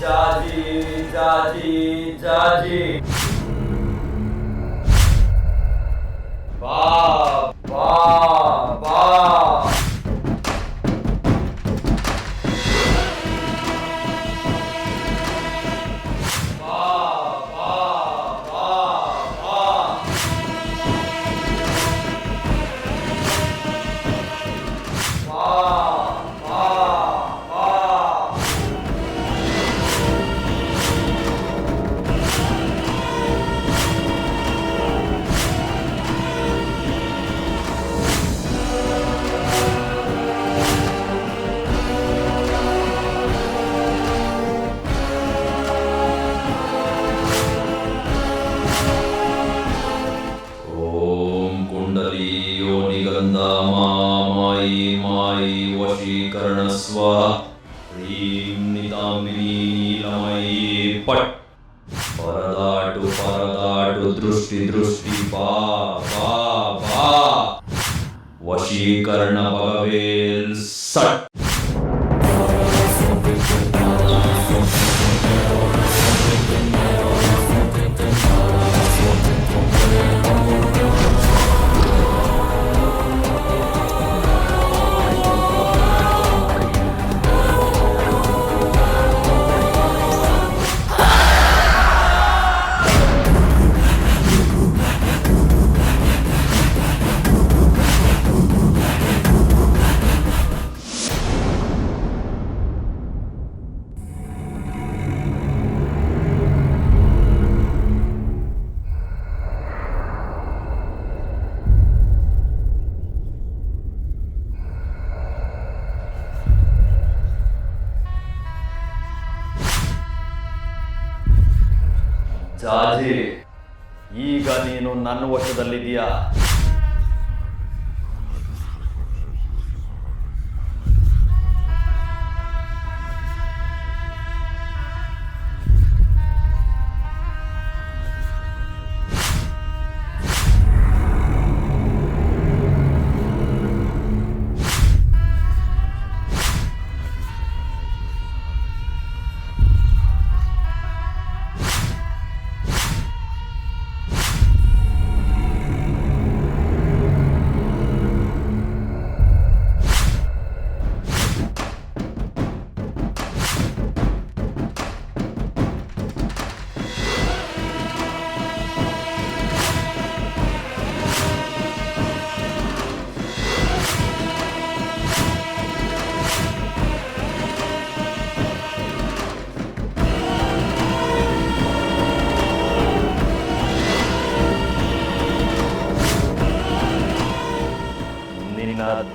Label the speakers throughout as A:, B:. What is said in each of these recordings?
A: ಜಾಜಿ ಜಾಜಿ ಜಾಜಿ ಬಾ ಬಾ ಬಾ
B: ಮಾಯಿ ಮಾಯಿ ವಶೀಕರಣಸ್ವ ಹ್ರೀಂ ನಿತಾಂಬಿನಿ ನೀಲಮಯಿ ಪಟ್ ಪರದಾಟು ಪರದಾಟು ದೃಷ್ಟಿ ದೃಷ್ಟಿ ಬಾ ಬಾ ಬಾ ವಶೀಕರಣ ಭಗವೇಲ್ ಸಟ್
A: ಜಾಜಿ, ಈಗ ನೀನು ನನ್ನ ವಶದಲ್ಲಿದೀಯಾ.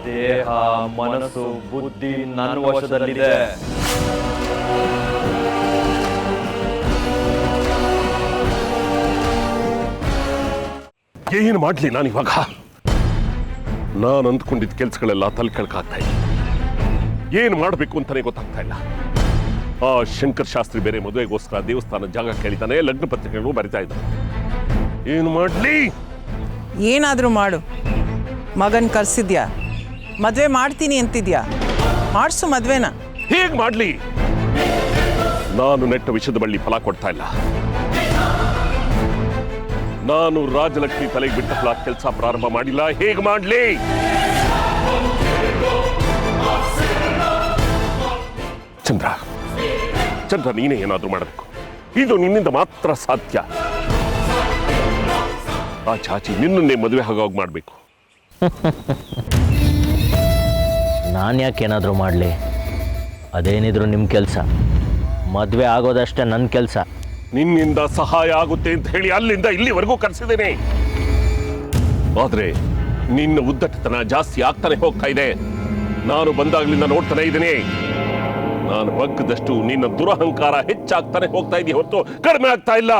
A: ದೇಹ ಮನಸ್ಸು ಬುದ್ಧಿ ನನ್ನ ವಶದಲ್ಲಿದೆ.
C: ಏನು ಮಾಡ್ಲಿ ನಾನಿವಾಗ? ನಾನು ಅಂದ್ಕೊಂಡಿದ್ದ ಕೆಲ್ಸಗಳೆಲ್ಲ ತಲೆ ಕೆಳಕಾಗ್ತಾ ಇಲ್ಲ. ಏನು ಮಾಡಬೇಕು ಅಂತಾನೆ ಗೊತ್ತಾಗ್ತಾ ಇಲ್ಲ. ಆ ಶಂಕರ್ ಶಾಸ್ತ್ರಿ ಬೇರೆ ಮದುವೆಗೋಸ್ಕರ ದೇವಸ್ಥಾನ ಜಾಗ ಕೇಳಿತಾನೆ, ಲಗ್ನ ಪತ್ರಿಕೆಗಳು ಬರಿತಾ ಇದ್ದಾನೆ. ಏನು ಮಾಡ್ಲಿ?
D: ಏನಾದರೂ ಮಾಡು. ಮಗನ್ ಕರ್ಸಿದ್ಯಾ, ಮದ್ವೆ ಮಾಡ್ತೀನಿ ಅಂತಿದ್ಯಾ, ಮಾಡಿಸು ಮದ್ವೆನ.
C: ಹೇಗೆ ಮಾಡ್ಲಿ? ನಾನು ನೆಟ್ಟ ವಿಷದ ಬಳ್ಳಿ ಫಲ ಕೊಡ್ತಾ ಇಲ್ಲ. ನಾನು ರಾಜಲಕ್ಷ್ಮಿ ತಲೆಗೆ ಬಿಟ್ಟ ಫಲ ಕೆಲಸ ಪ್ರಾರಂಭ ಮಾಡಿಲ್ಲ. ಹೇಗೆ ಮಾಡ್ಲಿ? ಚಂದ್ರ ಚಂದ್ರ, ನೀನೇ ಏನಾದ್ರೂ ಮಾಡಬೇಕು. ಇದು ನಿನ್ನಿಂದ ಮಾತ್ರ ಸಾಧ್ಯ. ಆ ಚಾಚಿ ನಿನ್ನನ್ನೇ ಮದುವೆ ಆಗೋಗಿ ಮಾಡಬೇಕು.
E: ನಾನು ಯಾಕೇನಾದರೂ ಮಾಡಲಿ? ಅದೇನಿದ್ರು ನಿಮ್ಮ ಕೆಲಸ. ಮದುವೆ ಆಗೋದಷ್ಟೇ ನನ್ನ ಕೆಲಸ.
C: ನಿನ್ನಿಂದ ಸಹಾಯ ಆಗುತ್ತೆ ಅಂತ ಹೇಳಿ ಅಲ್ಲಿಂದ ಇಲ್ಲಿವರೆಗೂ ಕರೆಸಿದ್ದೇನೆ. ಆದ್ರೆ ನಿನ್ನ ಉದ್ದಟತನ ಜಾಸ್ತಿ ಆಗ್ತಾನೆ ಹೋಗ್ತಾ ಇದೆ. ನಾನು ಬಂದಾಗ್ಲಿಂದ ನೋಡ್ತಾನೆ ಇದ್ದೀನಿ. ನಾನು ಬಗ್ಗದಷ್ಟು ನಿನ್ನ ದುರಹಂಕಾರ ಹೆಚ್ಚಾಗ್ತಾನೆ ಹೋಗ್ತಾ ಇದೆಯಾ ಹೊರತು ಕಡಿಮೆ ಆಗ್ತಾ ಇಲ್ಲ.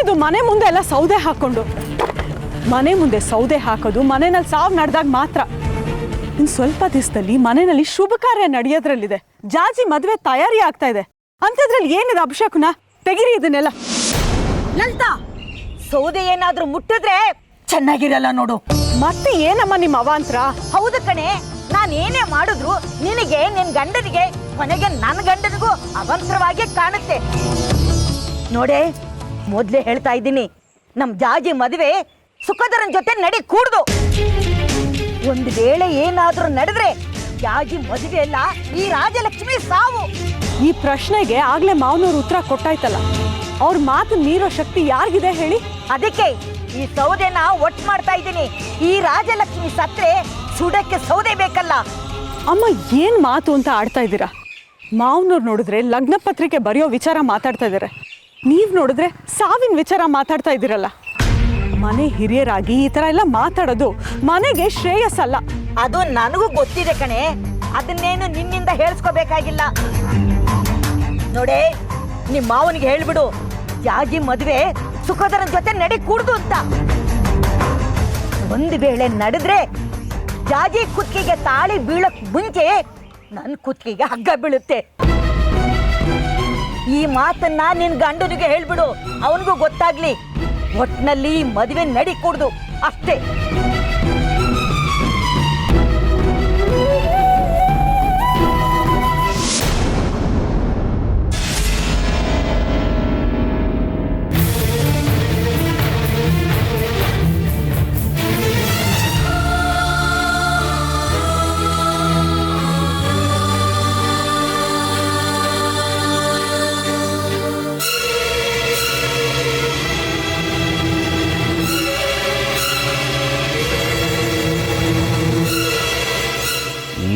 F: ಏನಿದು ಮನೆ ಮುಂದೆ ಎಲ್ಲ ಸೌದೆ ಹಾಕೊಂಡು? ಮನೆ ಮುಂದೆ ಸೌದೆ ಹಾಕೋದು ಮನೆಯಲ್ಲಿ ಸಾವು ನಡೆದಾಗ ಮಾತ್ರ. ಇನ್ನು ಸ್ವಲ್ಪ ದಿವಸದಲ್ಲಿ ಮನೆಯಲ್ಲಿ ಶುಭ ಕಾರ್ಯ ನಡೆಯೋದ್ರಲ್ಲಿದೆ. ಜಾಜಿ ಮದುವೆ ತಯಾರಿ ಆಗ್ತಾ ಇದೆ. ಅಂಥದ್ರಲ್ಲಿ ಏನಿದೆ ಅಭಿಷೇಕನ? ತೆಗಿರಿ ಇದನ್ನೆಲ್ಲ.
G: ಲಲಿತಾ, ಸೌದೆ ಏನಾದ್ರೂ ಮುಟ್ಟಿದ್ರೆ ಚೆನ್ನಾಗಿರಲ್ಲ ನೋಡು.
F: ಮತ್ತೆ ಏನಮ್ಮ ನಿಮ್ಮ ಅವಾಂತರ?
G: ಹೌದು ಕಣೆ, ನಾನು ಏನೇ ಮಾಡಿದ್ರು ನಿನಗೆ, ನಿನ್ ಗಂಡನಿಗೆ, ಕೊನೆಗೆ ನನ್ನ ಗಂಡನಿಗೂ ಅವಂತರವಾಗಿ ಕಾಣುತ್ತೆ ನೋಡೆ. ಮೊದ್ಲೇ ಹೇಳ್ತಾ ಇದ್ದೀನಿ, ನಮ್ ಜಾಜಿ ಮದುವೆ ಸುಖದರನ್ ಜೊತೆ ನಡಿ ಕೂಡ್ದು. ಒಂದು ವೇಳೆ ಏನಾದ್ರೂ ನಡೆದ್ರೆ ಜಾಜಿ ಮದುವೆ ಅಲ್ಲ, ಈ ರಾಜಲಕ್ಷ್ಮಿ ಸಾವು.
F: ಈ ಪ್ರಶ್ನೆಗೆ ಆಗ್ಲೇ ಮಾವನವ್ರು ಉತ್ತರ ಕೊಟ್ಟಾಯ್ತಲ್ಲ. ಅವ್ರ ಮಾತು ಮೀರೋ ಶಕ್ತಿ ಯಾರಿಗಿದೆ ಹೇಳಿ?
G: ಅದಕ್ಕೆ ಈ ಸೌದೆನ ಒಟ್ಟು ಮಾಡ್ತಾ ಇದ್ದೀನಿ. ಈ ರಾಜಲಕ್ಷ್ಮಿ ಸತ್ರೆ ಸುಡಕ್ಕೆ ಸೌದೆ ಬೇಕಲ್ಲ.
F: ಅಮ್ಮ ಏನ್ ಮಾತು ಅಂತ ಆಡ್ತಾ ಇದ್ದೀರಾ? ಮಾವನವ್ರು ನೋಡಿದ್ರೆ ಲಗ್ನ ಪತ್ರಿಕೆ ಬರೆಯೋ ವಿಚಾರ ಮಾತಾಡ್ತಾ ಇದ್ದಾರೆ. ನೀವ್ ನೋಡಿದ್ರೆ ಸಾವಿನ ವಿಚಾರ ಮಾತಾಡ್ತಾ ಇದ್ದೀರಲ್ಲ. ಮನೆ ಹಿರಿಯರಾಗಿ ಈ ತರ ಎಲ್ಲ ಮಾತಾಡೋದು ಮನೆಗೆ ಶ್ರೇಯಸ್ಸಲ್ಲ.
G: ಅದು ನನಗೂ ಗೊತ್ತಿದೆ ಕಣೆ, ಅದನ್ನೇನು ನಿನ್ನಿಂದ ಹೇಳ್ಸ್ಕೋಬೇಕಾಗಿಲ್ಲ. ನೋಡೆ, ನಿಮ್ಮ ಮಾವನಿಗೆ ಹೇಳ್ಬಿಡು, ಜಾಜಿ ಮದುವೆ ಸುಖದರನ್ ಜೊತೆ ನಡಿ ಕೂಡ್ದು ಅಂತ. ಒಂದು ವೇಳೆ ನಡೆದ್ರೆ ಜಾಜಿ ಕುತ್ತಿಗೆಗೆ ತಾಳಿ ಬೀಳಕ್ ಮುಂಚೆ ನನ್ನ ಕುತ್ತಿಗೆಗೆ ಹಗ್ಗ ಬೀಳುತ್ತೆ. ಈ ಮಾತನ್ನ ನಿನ್ ಗಂಡನಿಗೆ ಹೇಳ್ಬಿಡು, ಅವನಿಗೂ ಗೊತ್ತಾಗ್ಲಿ. ಒಟ್ನಲ್ಲಿ ಮದುವೆ ನಡಿ ಕೂಡ್ದು ಅಷ್ಟೇ.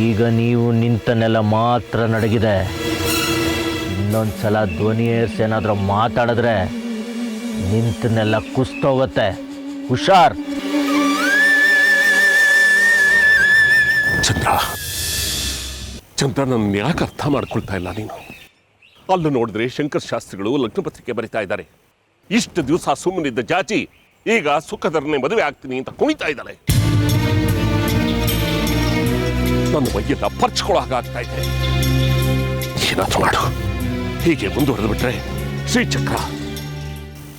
E: ಈಗ ನೀವು ನಿಂತನ್ನೆಲ್ಲ ಮಾತ್ರ ನಡಗಿದೆ. ಇನ್ನೊಂದ್ಸಲ ಧ್ವನಿ ಏರ್ಸಿ ಏನಾದರೂ ಮಾತಾಡಿದ್ರೆ ನಿಂತನ್ನೆಲ್ಲ ಕುಸ್ತೋಗುತ್ತೆ. ಹುಷಾರ್.
C: ಚಂದ್ರ ನನ್ನ ಯಾಕೆ ಅರ್ಥ ಮಾಡ್ಕೊಳ್ತಾ ಇಲ್ಲ ನೀನು? ಅಲ್ಲೂ ನೋಡಿದ್ರೆ ಶಂಕರ್ ಶಾಸ್ತ್ರಿಗಳು ಲಗ್ನ ಪತ್ರಿಕೆ ಬರಿತಾ ಇದ್ದಾರೆ. ಇಷ್ಟು ದಿವಸ ಸುಮ್ಮನಿದ್ದ ಜಾಜಿ ಈಗ ಸುಖದರನ್ನೇ ಮದುವೆ ಆಗ್ತೀನಿ ಅಂತ ಕುಣಿತಾ ಇದ್ದಾಳೆ. ನನ್ನ ಮೈಯೆಲ್ಲ ಪರ್ಚ್ಕೊಳ್ಳೋ ಹಾಗಾಗ್ತಾ ಇದೆ. ಏನಾದ್ರು ಮಾಡು. ಹೀಗೆ ಮುಂದುವರೆದು ಬಿಟ್ರೆ ಶ್ರೀಚಕ್ರ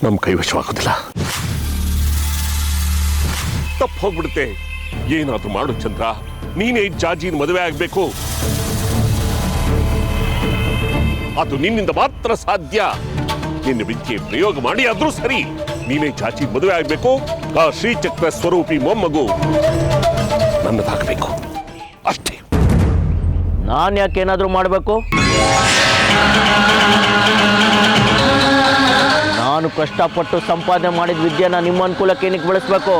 C: ನಮ್ಮ ಕೈವಶವಾಗೋದಿಲ್ಲ. ತಪ್ಪು ಹೋಗ್ಬಿಡುತ್ತೆ. ಏನಾದ್ರು ಮಾಡು ಚಂದ್ರ. ನೀನೇ ಜಾಜಿನ ಮದುವೆ ಆಗ್ಬೇಕು. ಅದು ನಿನ್ನಿಂದ ಮಾತ್ರ ಸಾಧ್ಯ. ನಿನ್ನ ವಿದ್ಯೆ ಪ್ರಯೋಗ ಮಾಡಿ ಆದ್ರೂ ಸರಿ, ನೀನೇ ಜಾಜಿ ಮದುವೆ ಆಗ್ಬೇಕು. ಆ ಶ್ರೀಚಕ್ರ ಸ್ವರೂಪಿ ಮೊಮ್ಮಗು ನನ್ನದಾಗಬೇಕು ಅಷ್ಟೇ.
E: ನಾನು ಯಾಕೇನಾದರೂ ಮಾಡಬೇಕು? ನಾನು ಕಷ್ಟಪಟ್ಟು ಸಂಪಾದನೆ ಮಾಡಿದ ವಿದ್ಯೆನ ನಿಮ್ಮ ಅನುಕೂಲಕ್ಕೆ ಏನಕ್ಕೆ ಬಳಸಬೇಕು?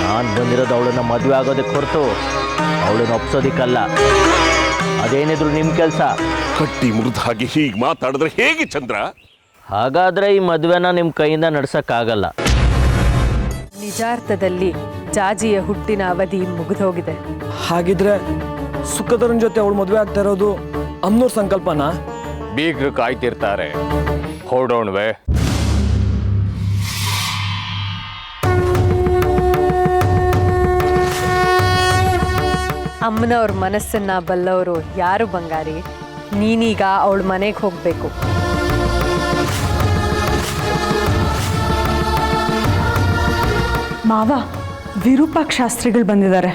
E: ನಾನು ಬಂದಿರೋದು ಅವಳನ್ನ ಮದುವೆ ಆಗೋದಕ್ಕೆ ಹೊರತು ಅವಳನ್ನ ಒಪ್ಸೋದಿಕ್ಕಲ್ಲ. ಅದೇನಿದ್ರು ನಿಮ್ಮ ಕೆಲಸ.
C: ಕಟ್ಟಿ ಮುರಿದ ಹಾಗೆ ಹೀಗೆ ಮಾತಾಡಿದ್ರೆ ಹೇಗೆ ಚಂದ್ರ?
E: ಹಾಗಾದ್ರೆ ಈ ಮದುವೆನ ನಿಮ್ಮ ಕೈಯಿಂದ ನಡ್ಸಕ್ಕಾಗಲ್ಲ.
H: ನಿಜಾರ್ಥದಲ್ಲಿ ಜಾಜಿಯ ಹುಟ್ಟಿನ ಅವಧಿ ಮುಗಿದೋಗಿದೆ.
I: ಹಾಗಿದ್ರೆ ಸುಖದರನ್ ಜೊತೆ ಅವಳು ಮದುವೆ ಆಗ್ತಾ ಇರೋದು ಅಮ್ನೂರ್ ಸಂಕಲ್ಪನಾ?
A: ಬೀಗ್ರು ಕಾಯ್ತಿರ್ತಾರೆ, ಹೊರಡೋಣ್ವೆ.
H: ಅಮ್ಮನವ್ರ ಮನಸ್ಸನ್ನ ಬಲ್ಲವರು ಯಾರು ಬಂಗಾರಿ? ನೀನೀಗ ಅವಳ ಮನೆಗೆ ಹೋಗ್ಬೇಕು.
F: ಮಾವ, ವಿರೂಪಾಕ್ಷ ಶಾಸ್ತ್ರಿಗಳು ಬಂದಿದ್ದಾರೆ.